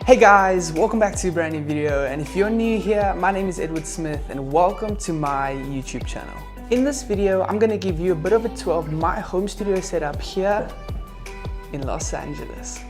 Hey guys, welcome back to a brand new video, and if you're new here, my name is Edward Smith and welcome to my YouTube channel. In this video, I'm going to give you a bit of a tour of my home studio setup here in Los Angeles.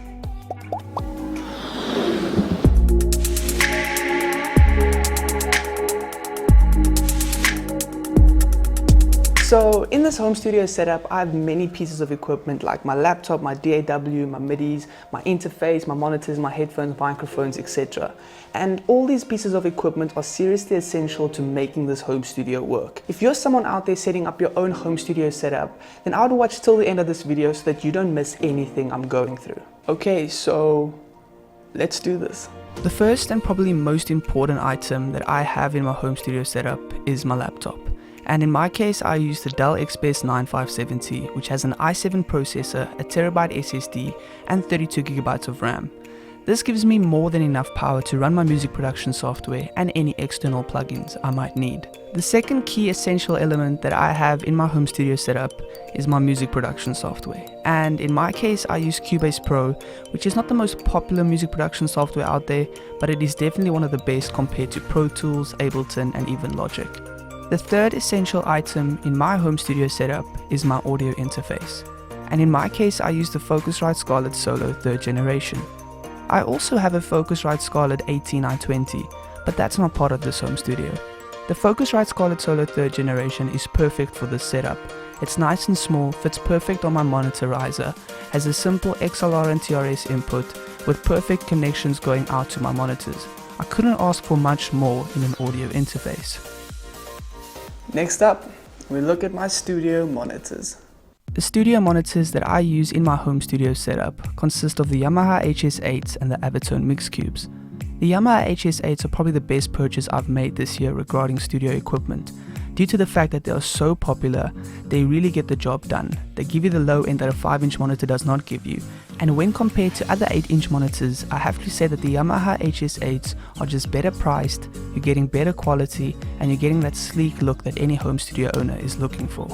So in this home studio setup, I have many pieces of equipment like my laptop, my DAW, my MIDIs, my interface, my monitors, my headphones, microphones, etc. And all these pieces of equipment are seriously essential to making this home studio work. If you're someone out there setting up your own home studio setup, then I would watch till the end of this video so that you don't miss anything I'm going through. Okay, so let's do this. The first and probably most important item that I have in my home studio setup is my laptop. And in my case, I use the Dell XPS 9570, which has an i7 processor, a terabyte SSD, and 32 gigabytes of RAM. This gives me more than enough power to run my music production software and any external plugins I might need. The second key essential element that I have in my home studio setup is my music production software. And in my case, I use Cubase Pro, which is not the most popular music production software out there, but it is definitely one of the best compared to Pro Tools, Ableton, and even Logic. The third essential item in my home studio setup is my audio interface. And in my case, I use the Focusrite Scarlett Solo 3rd generation. I also have a Focusrite Scarlett 18920, but that's not part of this home studio. The Focusrite Scarlett Solo 3rd generation is perfect for this setup. It's nice and small, fits perfect on my monitorizer, has a simple XLR and TRS input with perfect connections going out to my monitors. I couldn't ask for much more in an audio interface. Next up, we look at my studio monitors. The studio monitors that I use in my home studio setup consist of the Yamaha HS8s and the Avitone Mix Cubes. The Yamaha HS8s are probably the best purchase I've made this year regarding studio equipment. Due to the fact that they are so popular, they really get the job done. They give you the low end that a 5-inch monitor does not give you. And when compared to other 8-inch monitors, I have to say that the Yamaha HS8s are just better priced, you're getting better quality, and you're getting that sleek look that any home studio owner is looking for.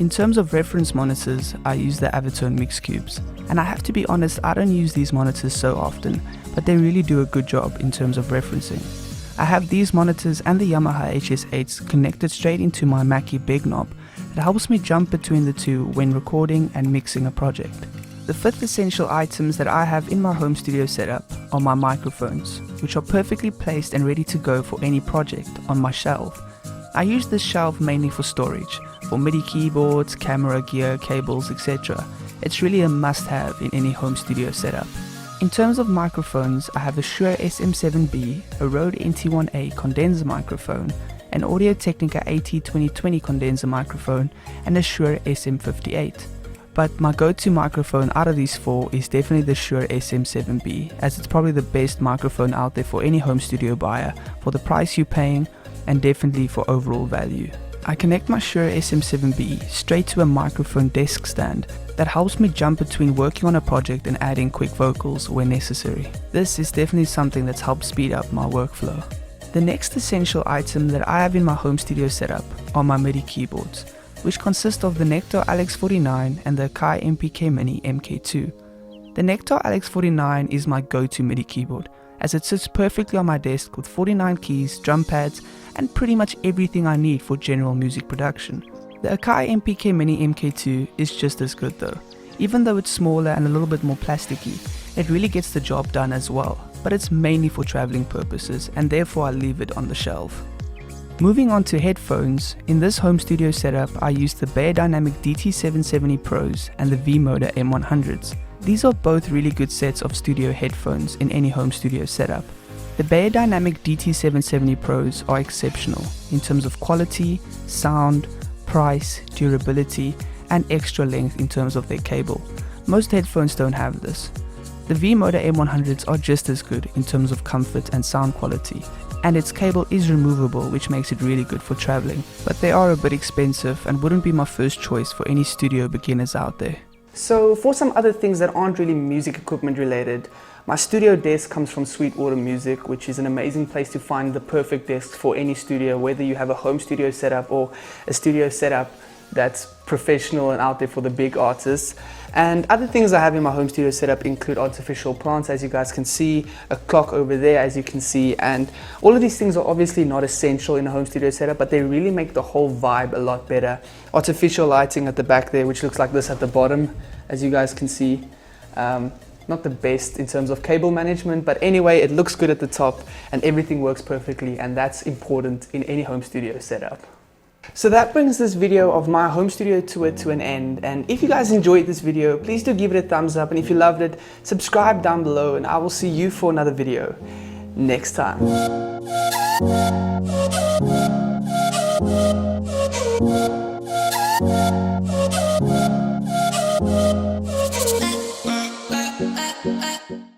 In terms of reference monitors, I use the Avitone Mix Cubes. And I have to be honest, I don't use these monitors so often, but they really do a good job in terms of referencing. I have these monitors and the Yamaha HS8s connected straight into my Mackie Big Knob that helps me jump between the two when recording and mixing a project. The fifth essential items that I have in my home studio setup are my microphones, which are perfectly placed and ready to go for any project on my shelf. I use this shelf mainly for storage, for MIDI keyboards, camera gear, cables, etc. It's really a must-have in any home studio setup. In terms of microphones, I have a Shure SM7B, a Rode NT1A condenser microphone, an Audio-Technica AT2020 condenser microphone, and a Shure SM58. But my go-to microphone out of these four is definitely the Shure SM7B, as it's probably the best microphone out there for any home studio buyer, for the price you're paying, and definitely for overall value. I connect my Shure SM7B straight to a microphone desk stand that helps me jump between working on a project and adding quick vocals when necessary. This is definitely something that's helped speed up my workflow. The next essential item that I have in my home studio setup are my MIDI keyboards, which consist of the Nectar LX49 and the Akai MPK Mini MK2. The Nectar LX49 is my go-to MIDI keyboard, as it sits perfectly on my desk with 49 keys, drum pads, and pretty much everything I need for general music production. The Akai MPK Mini MK2 is just as good though. Even though it's smaller and a little bit more plasticky, it really gets the job done as well, but it's mainly for traveling purposes and therefore I leave it on the shelf. Moving on to headphones, in this home studio setup I use the Beyerdynamic DT770 Pros and the V-Moda M100s. These are both really good sets of studio headphones in any home studio setup. The Beyerdynamic DT770 Pros are exceptional in terms of quality, sound, price, durability, and extra length in terms of their cable. Most headphones don't have this. The V-Moda M100s are just as good in terms of comfort and sound quality, and its cable is removable, which makes it really good for traveling, but they are a bit expensive and wouldn't be my first choice for any studio beginners out there. So for some other things that aren't really music equipment related, my studio desk comes from Sweetwater Music, which is an amazing place to find the perfect desk for any studio, whether you have a home studio setup or a studio setup that's professional and out there for the big artists. And other things I have in my home studio setup include artificial plants, as you guys can see, a clock over there, as you can see, and all of these things are obviously not essential in a home studio setup, but they really make the whole vibe a lot better. Artificial lighting at the back there, which looks like this at the bottom, as you guys can see. Not the best in terms of cable management, but anyway, it looks good at the top and everything works perfectly, and that's important in any home studio setup. So that brings this video of my home studio tour to an end, and if you guys enjoyed this video, please do give it a thumbs up, and if you loved it, subscribe down below, and I will see you for another video next time. I